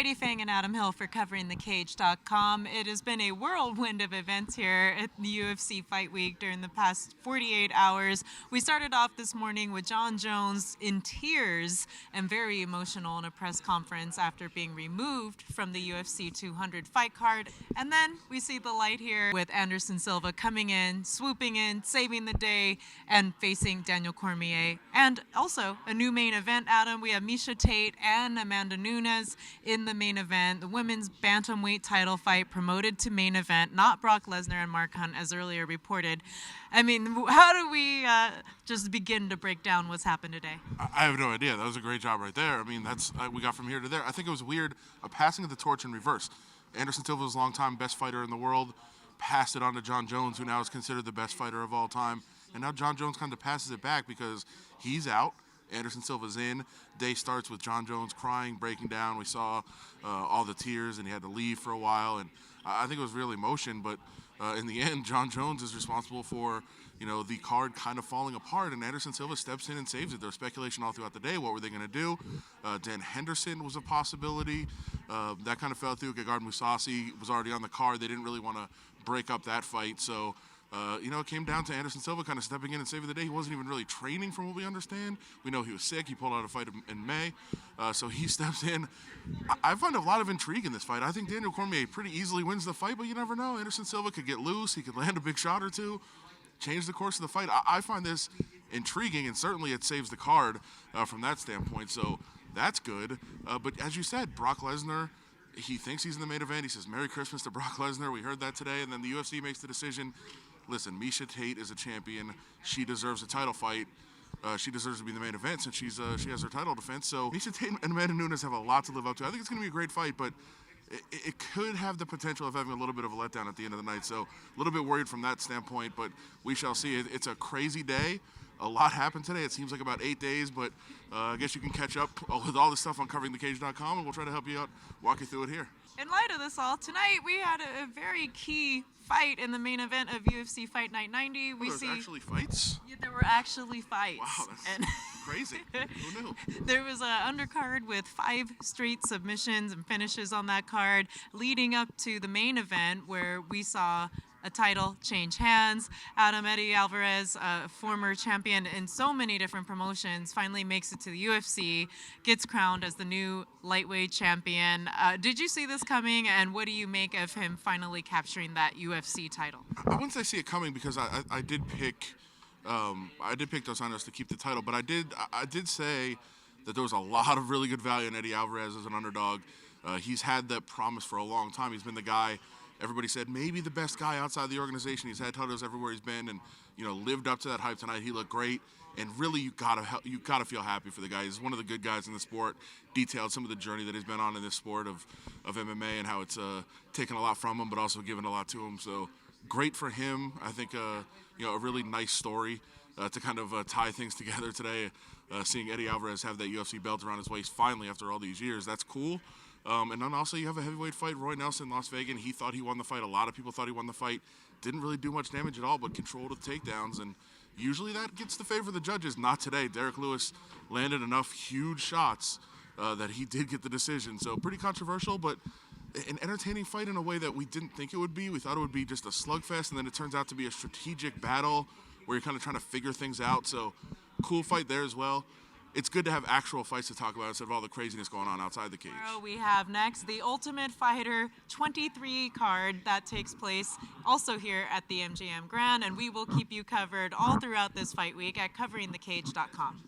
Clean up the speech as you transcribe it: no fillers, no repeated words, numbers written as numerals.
Heidi Fang and Adam Hill for CoveringTheCage.com. It has been a whirlwind of events here at the UFC Fight Week during the past 48 hours. We started off this morning with Jon Jones in tears and very emotional in a press conference after being removed from the UFC 200 fight card. And then we see the light here with Anderson Silva coming in, swooping in, saving the day, and facing Daniel Cormier. And also a new main event, Adam. We have Miesha Tate and Amanda Nunes in the main event. The women's bantamweight title fight promoted to main event, not Brock Lesnar and Mark Hunt as earlier reported. I mean, how do we just begin to break down what's happened today? I have no idea. That was a great job right there. I mean, that's we got from here to there. I think it was weird, a passing of the torch in reverse. Anderson Silva was a longtime best fighter in the world, passed it on to Jon Jones, who now is considered the best fighter of all time. And now Jon Jones kind of passes it back because he's out. Anderson Silva's in. Day starts with Jon Jones crying, breaking down. We saw all the tears, and he had to leave for a while. And I think it was real emotion. But in the end, Jon Jones is responsible for, the card kind of falling apart. And Anderson Silva steps in and saves it. There was speculation all throughout the day. What were they going to do? Dan Henderson was a possibility. That kind of fell through. Gegard Mousasi was already on the card. They didn't really want to break up that fight. So it came down to Anderson Silva kind of stepping in and saving the day. He wasn't even really training from what we understand. We know he was sick. He pulled out a fight in May. So he steps in. I find a lot of intrigue in this fight. I think Daniel Cormier pretty easily wins the fight, but you never know. Anderson Silva could get loose. He could land a big shot or two, change the course of the fight. I find this intriguing, and certainly it saves the card from that standpoint. So that's good. But as you said, Brock Lesnar, he thinks he's in the main event. He says, Merry Christmas to Brock Lesnar. We heard that today. And then the UFC makes the decision. Listen, Miesha Tate is a champion. She deserves a title fight. She deserves to be in the main event since she has her title defense. So Miesha Tate and Amanda Nunes have a lot to live up to. I think it's going to be a great fight, but it could have the potential of having a little bit of a letdown at the end of the night. So a little bit worried from that standpoint, but we shall see. It's a crazy day. A lot happened today. It seems like about 8 days, but I guess you can catch up with all this stuff on CoveringTheCage.com, and we'll try to help you out, walk you through it here. In light of this all, tonight we had a very key fight in the main event of UFC Fight Night 90. There were actually fights? Yeah, there were actually fights. Wow, that's crazy. Who knew? There was an undercard with 5 straight submissions and finishes on that card, leading up to the main event where we saw a title change hands. Eddie Alvarez, a former champion in so many different promotions, finally makes it to the UFC, gets crowned as the new lightweight champion. Did you see this coming, and what do you make of him finally capturing that UFC title? I wouldn't say see it coming because I did pick Dos Anjos to keep the title, but I did say that there was a lot of really good value in Eddie Alvarez as an underdog. He's had that promise for a long time. He's been the guy. Everybody said maybe the best guy outside the organization. He's had titles everywhere he's been, and lived up to that hype tonight. He looked great, and really you gotta feel happy for the guy. He's one of the good guys in the sport. Detailed some of the journey that he's been on in this sport of MMA and how it's taken a lot from him, but also given a lot to him. So great for him. I think a really nice story to kind of tie things together today. Seeing Eddie Alvarez have that UFC belt around his waist finally after all these years, that's cool. And then also you have a heavyweight fight, Roy Nelson, Las Vegas. He thought he won the fight. A lot of people thought he won the fight. Didn't really do much damage at all, but controlled with takedowns. And usually that gets the favor of the judges. Not today. Derek Lewis landed enough huge shots that he did get the decision. So pretty controversial, but an entertaining fight in a way that we didn't think it would be. We thought it would be just a slugfest, and then it turns out to be a strategic battle where you're kind of trying to figure things out. So cool fight there as well. It's good to have actual fights to talk about instead of all the craziness going on outside the cage. Tomorrow we have next the Ultimate Fighter 23 card that takes place also here at the MGM Grand, and we will keep you covered all throughout this fight week at CoveringTheCage.com.